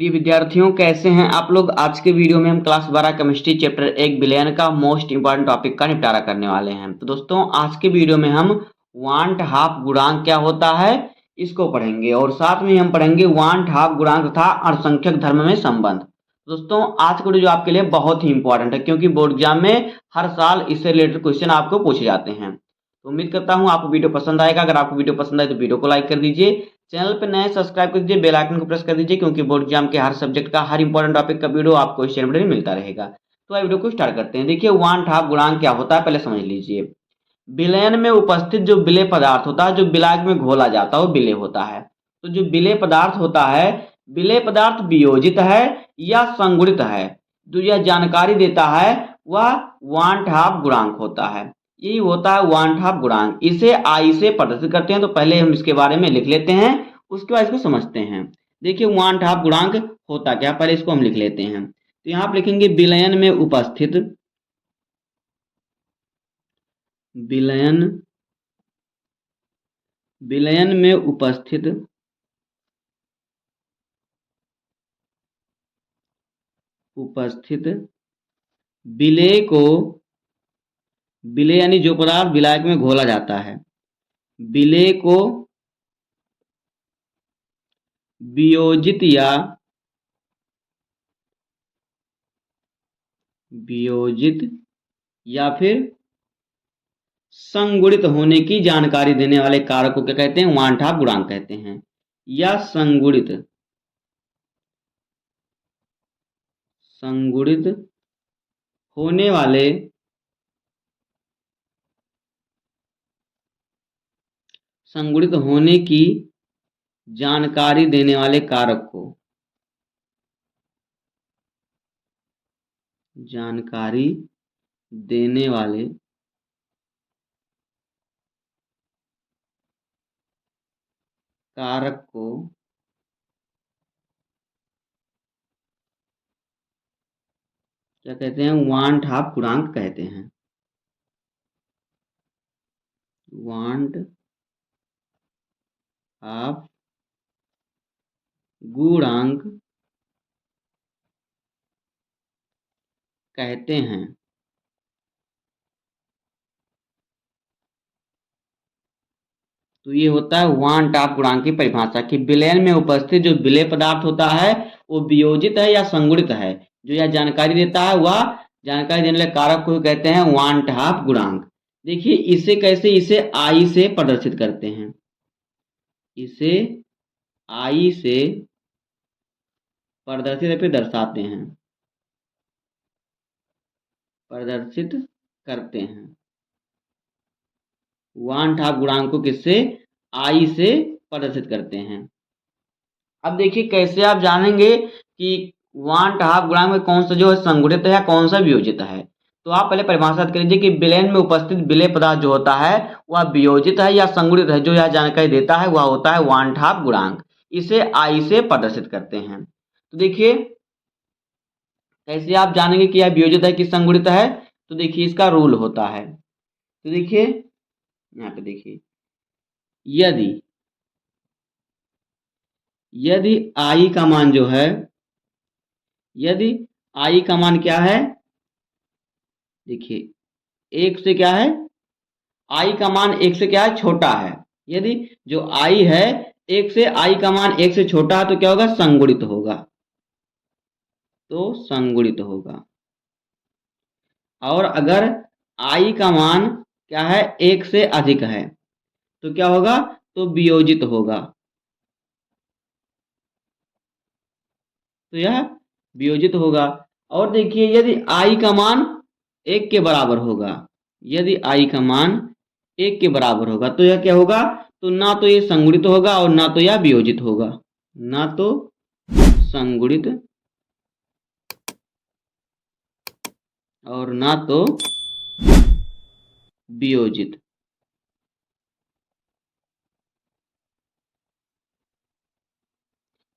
प्रिय विद्यार्थियों, कैसे हैं आप लोग। आज के वीडियो में हम क्लास 12 केमिस्ट्री चैप्टर 1 विलयन का मोस्ट इंपॉर्टेंट टॉपिक का निपटारा करने वाले हैं। तो दोस्तों, आज के वीडियो में हम वांट हाफ गुणांक क्या होता है इसको पढ़ेंगे और साथ में हम पढ़ेंगे वांट हाफ गुणांक तथा अणुसंख्यक धर्म में संबंध। दोस्तों, आज का वीडियो जो आपके लिए बहुत ही इंपॉर्टेंट है क्योंकि बोर्ड एग्जाम में हर साल इससे रिलेटेड क्वेश्चन आपको पूछे जाते हैं। तो उम्मीद करता हूँ आपको वीडियो पसंद आएगा। अगर आपको वीडियो पसंद आए तो वीडियो को लाइक कर दीजिए, चैनल पर नए सब्सक्राइब कर दीजिए, बेल आइकन को प्रेस कर दीजिए क्योंकि बोर्ड एग्जाम के हर सब्जेक्ट का हर इंपॉर्टेंट टॉपिक का वीडियो आपको इस चैनल पर मिलता रहेगा। तो वीडियो को स्टार्ट करते हैं। देखिए, वांट हाफ गुणांक क्या होता है पहले समझ लीजिए। विलयन में उपस्थित जो विलेय पदार्थ होता है, जो विलायक में घोला जाता है वो विलेय होता है। तो जो विलेय पदार्थ होता है, विलेय पदार्थ वियोजित है या संगुणित है, जो यह जानकारी देता है वह वांट हाफ गुणांक होता है। यही होता है वांट हाफ गुणांक। इसे आई से प्रदर्शित करते हैं। तो पहले हम इसके बारे में लिख लेते हैं, उसके बाद इसको समझते हैं। देखिए, वांट हाफ गुणांक होता क्या, पहले इसको हम लिख लेते हैं। तो यहाँ आप लिखेंगे विलयन में उपस्थित, विलयन में उपस्थित विलेय को, विलेय यानी जो पदार्थ विलायक में घोला जाता है, विलेय को वियोजित या फिर संगुणित होने की जानकारी देने वाले कारक को क्या कहते हैं, वांट हाफ गुणांक कहते हैं। या संगुणित होने की जानकारी देने वाले कारक को, जानकारी देने वाले कारक को क्या कहते हैं, वांट हाफ गुणांक कहते हैं। वांट हाफ गुणांक कहते हैं। तो ये होता है वांट हाफ गुणांक की परिभाषा कि विलयन में उपस्थित जो विलेय पदार्थ होता है वो वियोजित है या संगुणित है, जो यह जानकारी देता है वह जानकारी देने वाले कारक को कहते हैं वांट हाफ गुणांक। देखिए, इसे कैसे, इसे आई से प्रदर्शित करते हैं, इसे आई से प्रदर्शित पे दर्शाते हैं, प्रदर्शित करते हैं। वांट हाफ गुणांक को किससे, आई से प्रदर्शित करते हैं। अब देखिए कैसे आप जानेंगे कि वांट हाफ गुणांक में कौन सा जो है संगुणित है या कौन सा वियोजित है। तो आप पहले परिभाषित कर लीजिए कि विलयन में उपस्थित विलेय पदार्थ जो होता है वह वियोजित है या संगुणित है, जो यह जानकारी देता है वह होता है वांट हाफ गुणांक। इसे आई से प्रदर्शित करते हैं। तो देखिए कैसे आप जानेंगे कि यह वियोजित है कि संगुणित है। तो देखिए इसका रूल होता है। तो देखिए यहाँ पे देखिए, यदि आई का मान जो है, यदि आई का मान क्या है, देखिए एक से क्या है, आई का मान एक से क्या है, छोटा है। यदि जो आई है एक से, आई का मान एक से छोटा है तो क्या होगा, संगुणित होगा। तो संगुणित होगा। और अगर आई का मान क्या है, एक से अधिक है तो क्या होगा, तो वियोजित होगा। तो यह वियोजित होगा। और देखिए यदि आई का मान एक के बराबर होगा, यदि आई का मान एक के बराबर होगा तो यह क्या होगा, तो ना तो ये संगुणित होगा और ना तो यह वियोजित होगा, ना तो संगुणित और ना तो वियोजित।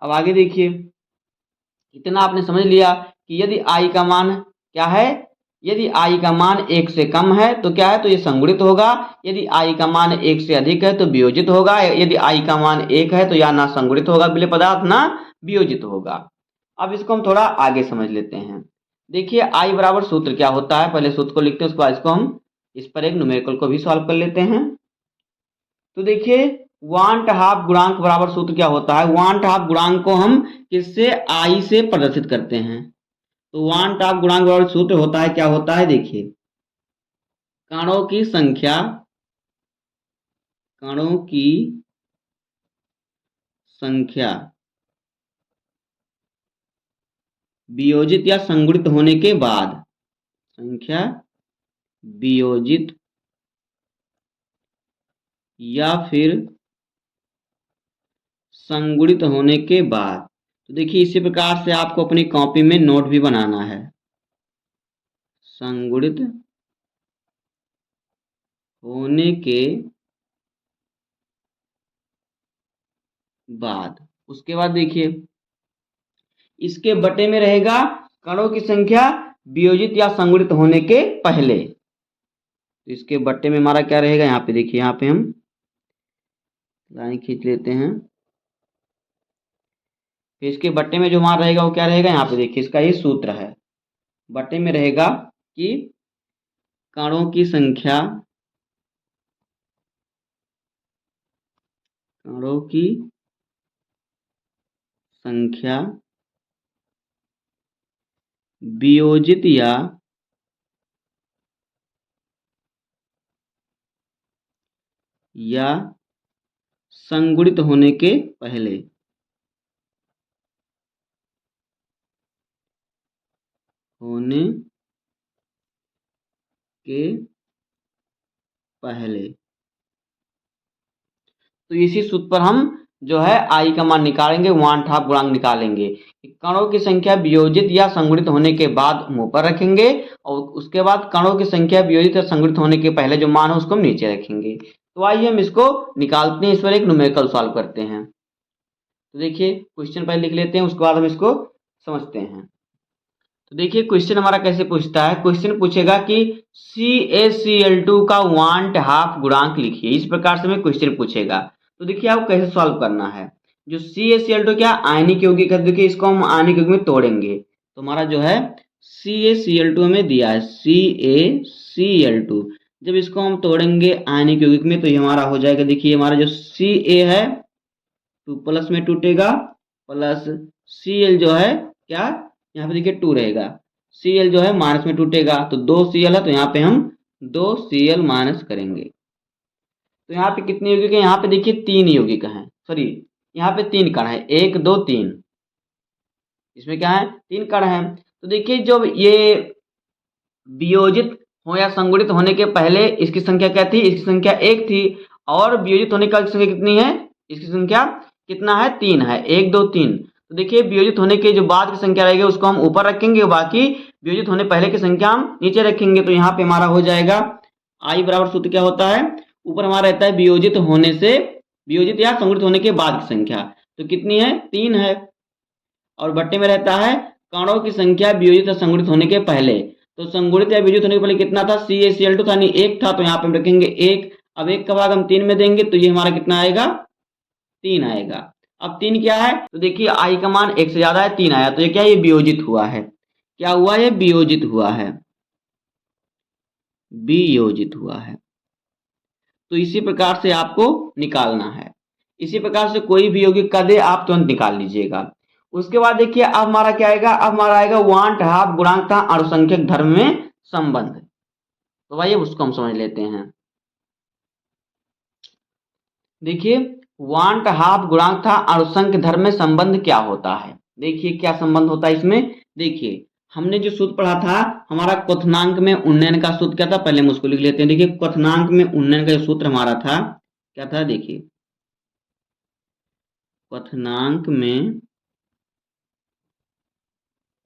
अब आगे देखिए, इतना आपने समझ लिया कि यदि आई का मान क्या है, यदि आई का मान एक से कम है तो क्या है, तो ये संगुणित होगा। यदि आई का मान एक से अधिक है तो वियोजित होगा। यदि आई का मान एक है तो यह ना संगुणित होगा विलेय पदार्थ, ना वियोजित होगा। अब इसको हम थोड़ा आगे समझ लेते हैं। देखिए आई बराबर सूत्र क्या होता है, पहले सूत्र को लिखते हैं, उसके बाद इसको हम इस पर एक न्यूमेरिकल को भी सॉल्व कर लेते हैं। तो देखिए वांट हाफ गुणांक बराबर सूत्र क्या होता है, वांट हाफ गुणांक को हम किससे, आई से प्रदर्शित करते हैं। तो वांट हाफ गुणांक बराबर सूत्र होता है, क्या होता है, देखिए कणों की संख्या, कणों की संख्या वियोजित या संगुणित होने के बाद, संख्या वियोजित या फिर संगुणित होने के बाद। तो देखिए इसी प्रकार से आपको अपनी कॉपी में नोट भी बनाना है, संगुणित होने के बाद। उसके बाद देखिए इसके बटे में रहेगा कणों की संख्या वियोजित या संगुणित होने के पहले। तो इसके बट्टे में हमारा क्या रहेगा, यहाँ पे देखिए, यहाँ पे हम लाइन खींच लेते हैं। फिर इसके बट्टे में जो हमारा रहेगा वो क्या रहेगा, यहाँ पे देखिए इसका ये सूत्र है। बट्टे में रहेगा कि कणों की संख्या, कणों की संख्या वियोजित या संगुणित होने के पहले, होने के पहले। तो इसी सूत्र पर हम जो है आई का मान निकालेंगे, वांट हाफ गुणांक निकालेंगे। कणों की संख्या वियोजित या संगुणित होने के बाद हम ऊपर रखेंगे और उसके बाद कणों की संख्या वियोजित या संगुणित होने के पहले जो मान है उसको हम नीचे रखेंगे। तो आइए हम इसको निकालते हैं, इस पर एक न्यूमेरिकल सॉल्व करते हैं। तो देखिए क्वेश्चन पहले लिख लेते हैं, उसके बाद हम इसको समझते हैं। तो देखिए क्वेश्चन हमारा कैसे पूछता है, क्वेश्चन पूछेगा कि CaCl2 का वांट हाफ गुणांक लिखिए। इस प्रकार से हमें क्वेश्चन पूछेगा। तो देखिए आपको कैसे सॉल्व करना है। जो CaCl2 क्या आयनिक यौगिक है, देखिए इसको हम आयनिक यौगिक में तोड़ेंगे। तो हमारा जो है CaCl2 हमें दिया है, CaCl2। जब इसको हम तोड़ेंगे आयनिक यौगिक में तो ये हमारा हो जाएगा, देखिए हमारा जो Ca है 2 प्लस में टूटेगा, प्लस Cl जो है क्या, यहाँ पे देखिए 2 रहेगा, Cl जो है माइनस में टूटेगा, तो 2 Cl है तो यहाँ पे हम 2 Cl माइनस करेंगे। तो यहाँ पे कितने यौगिक है, यहाँ पे देखिए 3 यौगिक हैं, सॉरी यहाँ पे 3 कण है, 1 2 3, इसमें क्या है 3 कण है। तो देखिए जब ये वियोजित हो या संगुणित होने के पहले इसकी संख्या क्या थी, इसकी संख्या 1 थी, और वियोजित होने का संख्या कितनी है, इसकी संख्या कितना है, 3 है, 1 2 3। तो देखिए वियोजित होने के जो बाद की संख्या रहेगी उसको हम ऊपर रखेंगे, बाकी वियोजित होने पहले की संख्या हम नीचे रखेंगे। तो यहाँ पे हमारा हो जाएगा आई बराबर सूत्र क्या होता है, ऊपर हमारा रहता है वियोजित होने से, वियोजित या संगुणित होने के बाद की संख्या, तो कितनी है 3 है, और बट्टे में रहता है कणों की संख्या वियोजित या संगुणित होने के पहले। तो संगुणित या वियोजित होने के पहले कितना था, CaCl2 था, नहीं 1 था, तो यहाँ पे हम रखेंगे 1। अब 1 का भाग हम 3 में देंगे तो ये हमारा कितना आएगा, 3 आएगा। अब 3 क्या है, तो देखिए आई का मान 1 से ज्यादा है, 3 आया, तो ये क्या है, ये वियोजित हुआ है। क्या हुआ है, वियोजित हुआ है, वियोजित हुआ है। तो इसी प्रकार से आपको निकालना है, इसी प्रकार से कोई भी यौगिक का दे आप तुरंत निकाल लीजिएगा। उसके बाद देखिए अब हमारा क्या आएगा, अब हमारा आएगा वांट हाफ गुणांक का अणुसंख्यक धर्म में संबंध। तो भाई उसको हम समझ लेते हैं। देखिए वांट हाफ गुणांक था अणुसंख्यक धर्म में संबंध क्या होता है, देखिए क्या संबंध होता है इसमें। देखिए हमने जो सूत्र पढ़ा था हमारा क्वथनांक में उन्नयन का सूत्र क्या था, पहले हम उसको लिख लेते हैं। देखिए क्वथनांक में उन्नयन का जो सूत्र हमारा था क्या था, देखिए क्वथनांक में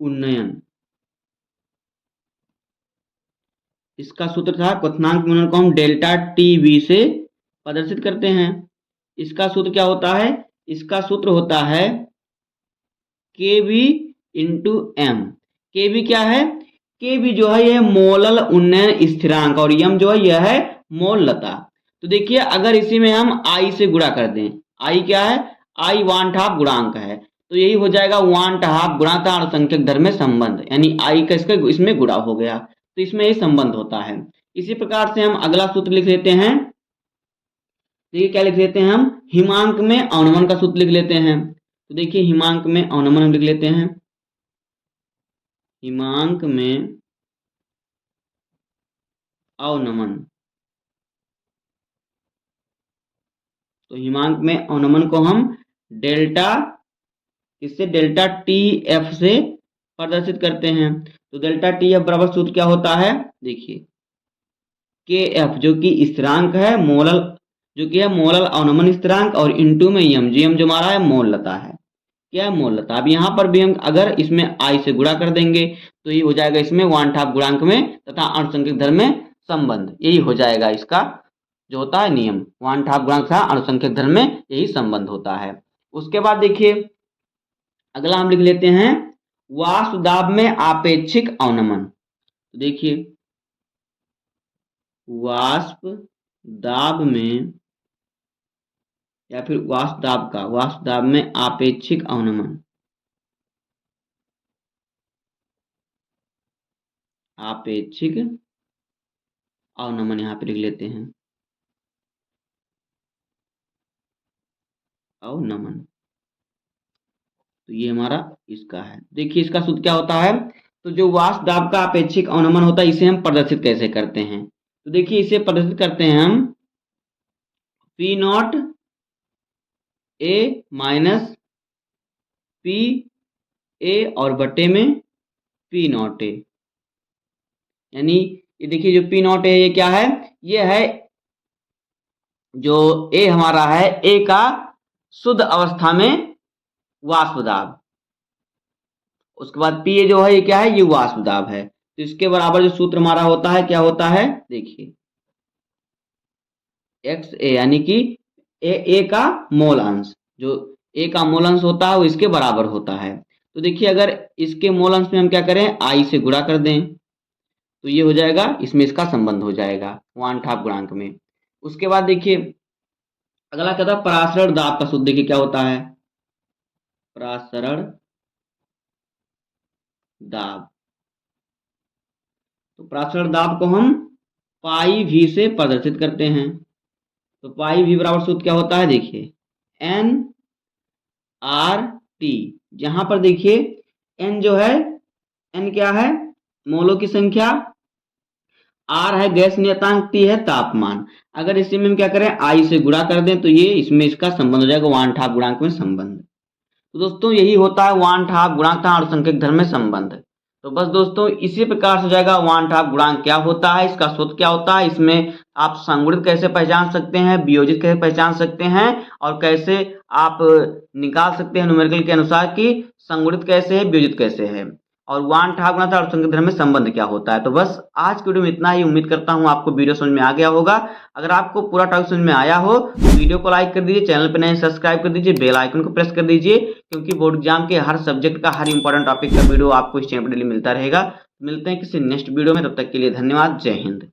उन्नयन, इसका सूत्र था, क्वथनांक में उन्नयन को हम डेल्टा टी से प्रदर्शित करते हैं। इसका सूत्र क्या होता है, इसका सूत्र होता है Kb इंटू एम। Kb क्या है, Kb जो है यह मोलल उन्नयन स्थिरांक, और m जो है यह है मोललता। तो देखिए अगर इसी में हम I से गुणा कर दें, I क्या है, I वांट हाफ गुणांक है, तो यही हो जाएगा 1/2 गुणा था अनुसंख्यक धर्म में संबंध, यानी आई का इसका इसमें गुणा हो गया, तो इसमें ये संबंध होता है। इसी प्रकार से हम अगला सूत्र लिख लेते हैं। देखिए क्या लिख लेते हैं हम, हिमांक में अवनमन का सूत्र लिख लेते हैं। तो देखिए हिमांक में अवनमन हम लिख लेते हैं, हिमांक में अवनमन। तो हिमांक में अवनमन को हम डेल्टा, इससे डेल्टा टी एफ से प्रदर्शित करते हैं। तो डेल्टा टी एफ बराबर सूत्र क्या होता है, देखिए के एफ जो कि स्थिरांक है, मोलल जो कि है मोलल अवनमन स्थिरांक, और इनटू में एम, जी एम जो हमारा है मोललता है, क्या है मोललता। अब यहाँ पर भी हम अगर इसमें आई से गुणा कर देंगे तो ये हो जाएगा इसमें 1/2 गुणांक में तथा अनुसंख्यक धर्म में संबंध, यही हो जाएगा इसका जो होता है नियम, 1/2 गुणांक तथा अनुसंख्यक धर्म में यही संबंध होता है। उसके बाद देखिए अगला हम लिख लेते हैं वाष्प दाब में आपेक्षिक अवनमन। तो देखिए वाष्प दाब में या फिर वाष्प दाब में आपेक्षिक अवनमन, आपेक्षिक अवनमन यहाँ पे लिख लेते हैं अवनमन। तो ये हमारा इसका है। देखिए इसका सूत्र क्या होता है, तो जो वाष्प दाब का आपेक्षिक अवनमन होता है इसे हम प्रदर्शित कैसे करते हैं। तो देखिए इसे प्रदर्शित करते हैं हम P not a minus P A और बटे में पी नॉट ए, यानी ये देखिए जो पी नॉट ए ये क्या है, ये है जो ए हमारा है ए का शुद्ध अवस्था में वाष्प दाब। उसके बाद पी ए जो है ये क्या है, ये वाष्प दाब है। तो इसके बराबर जो सूत्र हमारा होता है क्या होता है, देखिए एक्स ए, यानी कि ए का मोल अंश, जो ए का मोल अंश होता है वो इसके बराबर होता है। तो देखिए अगर इसके मोल अंश में हम क्या करें, आई से गुणा कर दें तो ये हो जाएगा, इसमें इसका संबंध हो जाएगा 1/2 गुणांक में। उसके बाद देखिए अगला क्या था, परासरण दाब का सूत्र देखिए क्या होता है, परासरण दाब। तो परासरण दाब को हम पाई भी से प्रदर्शित करते हैं। तो पाई भी बराबर सूत्र क्या होता है, देखिए एन आर टी, जहां पर देखिए एन जो है, एन क्या है मोलों की संख्या, आर है गैस नियतांक, टी है तापमान। अगर इसी में हम क्या करें आई से गुणा कर दें तो ये इसमें इसका संबंध हो जाएगा 1/2 गुणांक में संबंध। तो दोस्तों यही होता है 1/2 गुणांक तथा अनुसंख्यक धर्म में संबंध। तो बस दोस्तों इसी प्रकार से हो जाएगा 1/2 गुणांक क्या होता है, इसका सूत्र क्या होता है, इसमें आप संगुणित कैसे पहचान सकते हैं, वियोजित कैसे पहचान सकते हैं, और कैसे आप निकाल सकते हैं न्यूमेरिकल के अनुसार कि संगुणित कैसे है वियोजित कैसे है, और 1/2 गुणा था अनुसंख्यक धर्म में संबंध क्या होता है। तो बस आज की वीडियो में इतना ही, उम्मीद करता हूँ आपको वीडियो समझ में आ गया होगा। अगर आपको पूरा टॉपिक समझ में आया हो तो वीडियो को लाइक कर दीजिए, चैनल पर नए सब्सक्राइब कर दीजिए, बेल आइकन को प्रेस कर दीजिए, क्योंकि बोर्ड एग्जाम के हर सब्जेक्ट का हर इंपॉर्टेंट टॉपिक का वीडियो आपको इस चैनल पर डेली मिलता रहेगा। मिलते हैं किसी नेक्स्ट वीडियो में, तब तक के लिए धन्यवाद, जय हिंद।